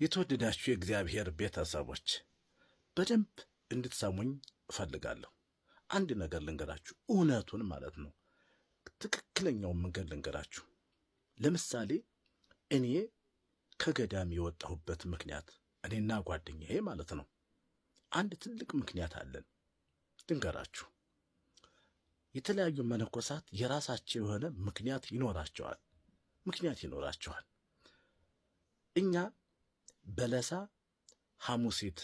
የተወደዳችሁ የእግዚአብሔር ቤተሰቦች በደንብ እንድትሰሙኝ እፈልጋለሁ። አንድ ነገር ልንገራችሁ፣ እውነቱን ማለት ነው። ትክክለኛውን መንገድ ልንገራችሁ። ለምሳሌ እኔ ከገዳም የወጣሁበት ምክንያት እኔና ጓደኛዬ ማለት ነው። አንድ ትልቅ ምክንያት አለን። ልንገራችሁ። የተለያዩ መነኮሳት የራሳቸው የሆነ ምክንያት ይኖራቸዋል። እኛ በለሳ ሐሙሲት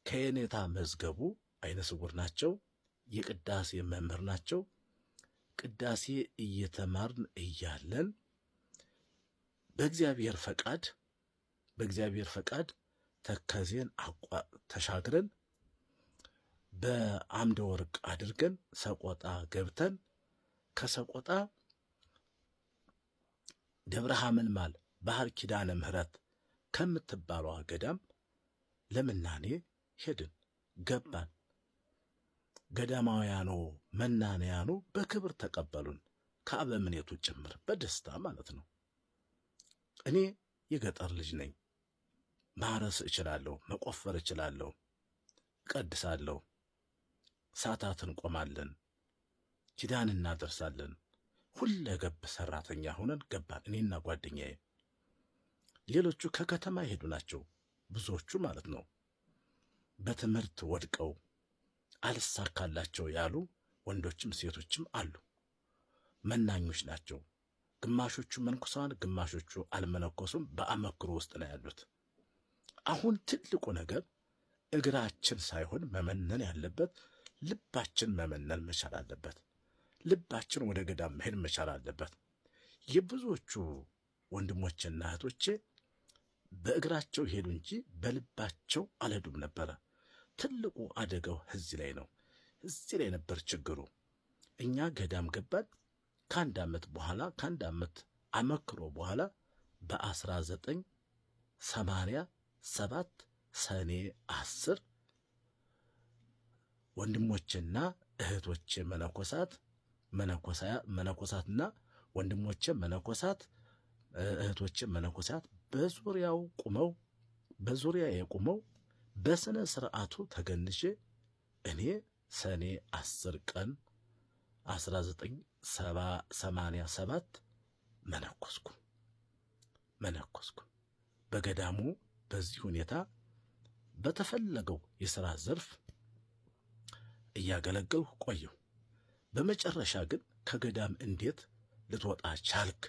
ከየኔታ መዝገቡ አይነ ስውር ናቸው። የቅዳሴ መምህር ናቸው። ቅዳሴ እየተማርን እያለን በእግዚአብሔር ፈቃድ ተከዜን ተሻግረን በአምደ ወርቅ አድርገን ሰቆጣ ገብተን ከሰቆጣ ደብረ ሐመልማል ባህር ኪዳነ ምህረት ከምትባለው ገዳም ለምናኔ ሄድን፣ ገባን። ገዳማውያኑ መናንያኑ በክብር ተቀበሉን፣ ከአበምኔቱ ጭምር በደስታ ማለት ነው። እኔ የገጠር ልጅ ነኝ። ማረስ እችላለሁ፣ መቆፈር እችላለሁ፣ እቀድሳለሁ፣ ሰዓታትን እንቆማለን፣ ኪዳን እናደርሳለን። ሁለገብ ሰራተኛ ሆነን ገባን፣ እኔና ጓደኛዬ። ሌሎቹ ከከተማ የሄዱ ናቸው፣ ብዙዎቹ ማለት ነው። በትምህርት ወድቀው አልሳካላቸው ያሉ ወንዶችም ሴቶችም አሉ። መናኞች ናቸው። ግማሾቹ መንኩሰዋን፣ ግማሾቹ አልመነኮሱም። በአመክሮ ውስጥ ነው ያሉት። አሁን ትልቁ ነገር እግራችን ሳይሆን መመነን ያለበት ልባችን መመነን መቻል አለበት። ልባችን ወደ ገዳም መሄድ መቻል አለበት። የብዙዎቹ ወንድሞችና እህቶቼ በእግራቸው ሄዱ እንጂ በልባቸው አልሄዱም ነበረ። ትልቁ አደጋው እዚህ ላይ ነበር ችግሩ። እኛ ገዳም ገባን። ከአንድ ዓመት አመክሮ በኋላ በ1987 ሰኔ 10 ወንድሞችና እህቶቼ መነኮሳትና ወንድሞቼ መነኮሳት እህቶቼ መነኮሳት በዙሪያዬ ቁመው በስነ ስርዓቱ ተገንዤ እኔ ሰኔ 10 ቀን 1987 መነኮስኩ። በገዳሙ በዚህ ሁኔታ በተፈለገው የሥራ ዘርፍ እያገለገልኩ ቆየሁ። በመጨረሻ ግን ከገዳም እንዴት ልትወጣ ቻልክ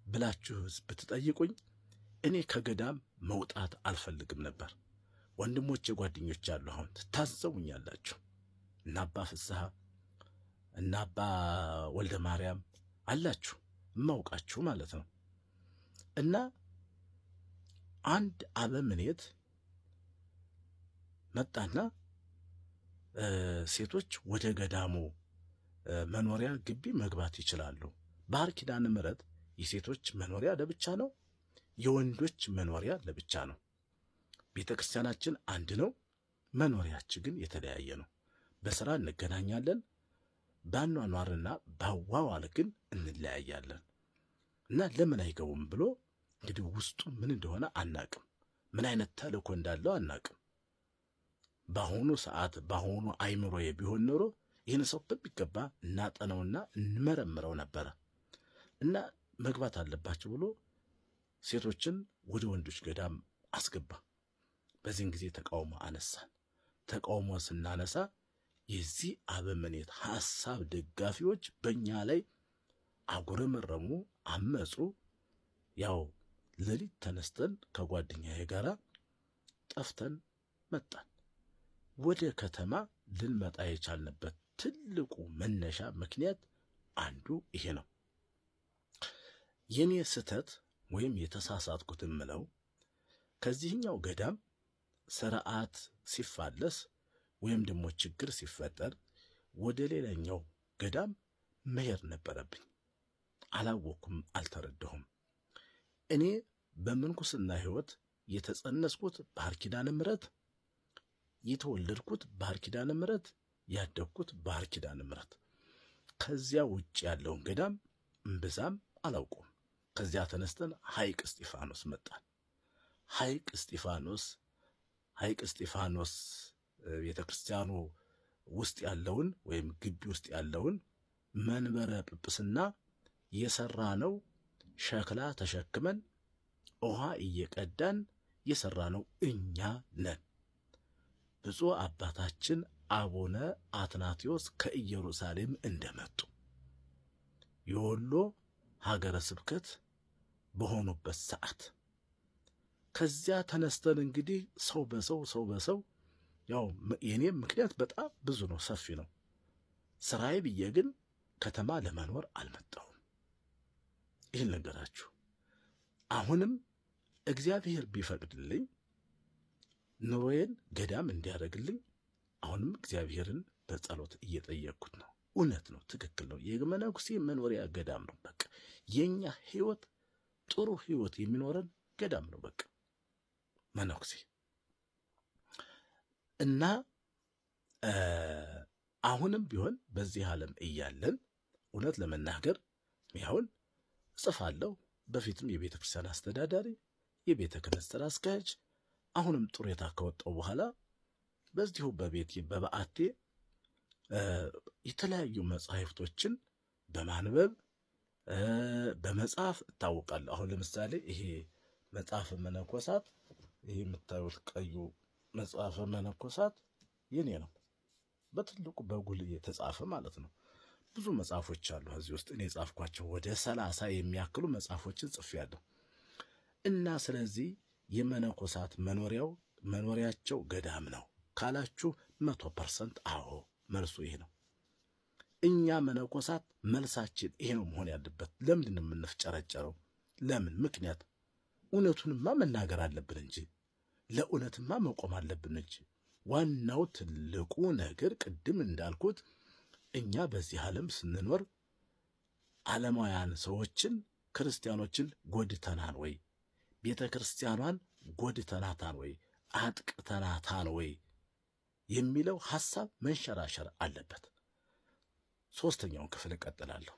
ብላችሁ ብትጠይቁኝ እኔ ከገዳም መውጣት አልፈልግም ነበር። ወንድሞቼ ጓደኞች አሉ፣ አሁን ትታዘቡኛላችሁ። እና አባ ፍስሐ እና አባ ወልደ ማርያም አላችሁ፣ እማውቃችሁ ማለት ነው። እና አንድ አበምኔት መጣና ሴቶች ወደ ገዳሙ መኖሪያ ግቢ መግባት ይችላሉ። ባህር ኪዳነ ምህረት የሴቶች መኖሪያ ለብቻ ነው፣ የወንዶች መኖሪያ ለብቻ ነው። ቤተክርስቲያናችን አንድ ነው፣ መኖሪያችን ግን የተለያየ ነው። በስራ እንገናኛለን፣ በአኗኗርና በአዋዋል ግን እንለያያለን። እና ለምን አይገቡም ብሎ እንግዲህ ውስጡ ምን እንደሆነ አናቅም፣ ምን አይነት ተልእኮ እንዳለው አናቅም። በአሁኑ ሰዓት በአሁኑ አይምሮዬ ቢሆን ኖሮ ይህን ሰው በሚገባ እናጠነውና እንመረምረው ነበረ። እና መግባት አለባቸው ብሎ ሴቶችን ወደ ወንዶች ገዳም አስገባ። በዚህን ጊዜ ተቃውሞ አነሳን። ተቃውሞ ስናነሳ የዚህ አበምኔት ሐሳብ ደጋፊዎች በእኛ ላይ አጉረመረሙ፣ አመፁ። ያው ሌሊት ተነስተን ከጓደኛዬ ጋር ጠፍተን መጣን። ወደ ከተማ ልንመጣ የቻልንበት ትልቁ መነሻ ምክንያት አንዱ ይሄ ነው። የኔ ስህተት ወይም የተሳሳትኩት ምለው ከዚህኛው ገዳም ስርዓት ሲፋለስ ወይም ደግሞ ችግር ሲፈጠር ወደ ሌላኛው ገዳም መሄድ ነበረብኝ። አላወኩም፣ አልተረዳሁም። እኔ በምንኩስና ሕይወት የተጸነስኩት ባህር ኪዳነ ምህረት፣ የተወለድኩት ባህር ኪዳነ ምህረት፣ ያደግኩት ባህር ኪዳነ ምህረት። ከዚያ ውጭ ያለውን ገዳም እምብዛም አላውቁም። ከዚያ ተነስተን ሐይቅ እስጢፋኖስ መጣን። ሐይቅ እስጢፋኖስ ቤተክርስቲያኑ ውስጥ ያለውን ወይም ግቢ ውስጥ ያለውን መንበረ ጵጵስና የሰራነው ሸክላ ተሸክመን ውሃ እየቀዳን የሰራነው እኛ ነን። ብፁዕ አባታችን አቡነ አትናቴዎስ ከኢየሩሳሌም እንደመጡ የወሎ ሀገረ ስብከት በሆኑበት ሰዓት ከዚያ ተነስተን እንግዲህ ሰው በሰው ያው የኔም ምክንያት በጣም ብዙ ነው፣ ሰፊ ነው። ስራዬ ብዬ ግን ከተማ ለመኖር አልመጣሁም። ይህን ነገራችሁ። አሁንም እግዚአብሔር ቢፈቅድልኝ ኑሮዬን ገዳም እንዲያደርግልኝ አሁንም እግዚአብሔርን በጸሎት እየጠየቅኩት ነው። እውነት ነው፣ ትክክል ነው። የመነኩሴ መኖሪያ ገዳም ነው። በቃ የኛ ህይወት ጥሩ ህይወት የሚኖረን ገዳም ነው። በቃ መነኩሴ እና አሁንም ቢሆን በዚህ ዓለም እያለን እውነት ለመናገር ይኸውን እጽፋለሁ። በፊትም የቤተ ክርስቲያን አስተዳዳሪ፣ የቤተ ክህነት ስራ አስኪያጅ፣ አሁንም ጡረታ ከወጣሁ በኋላ በዚሁ በቤቴ በበዓቴ የተለያዩ መጻሕፍቶችን በማንበብ በመጻፍ እታወቃለሁ። አሁን ለምሳሌ ይሄ መጽሐፈ መነኮሳት፣ ይሄ የምታዩት ቀዩ መጽሐፈ መነኮሳት የኔ ነው። በትልቁ በጉልህ የተጻፈ ማለት ነው። ብዙ መጽሐፎች አሉ እዚህ ውስጥ እኔ ጻፍኳቸው ወደ 30 የሚያክሉ መጽሐፎችን ጽፌያለሁ። እና ስለዚህ የመነኮሳት መኖሪያቸው ገዳም ነው ካላችሁ 100% አዎ፣ መልሱ ይሄ ነው። እኛ መነኮሳት መልሳችን ይሄ ነው መሆን ያለበት። ለምንድን ነው የምንፍጨረጨረው? ለምን? ምክንያት እውነቱንማ መናገር አለብን እንጂ ለእውነትማ መቆም አለብን እንጂ። ዋናው ትልቁ ነገር ቅድም እንዳልኩት እኛ በዚህ ዓለም ስንኖር ዓለማውያን ሰዎችን ክርስቲያኖችን ጎድተናን ወይ? ቤተ ክርስቲያኗን ጎድተናታን ወይ? አጥቅተናታን ወይ? የሚለው ሐሳብ መንሸራሸር አለበት። ሶስተኛውን ክፍል እቀጥላለሁ።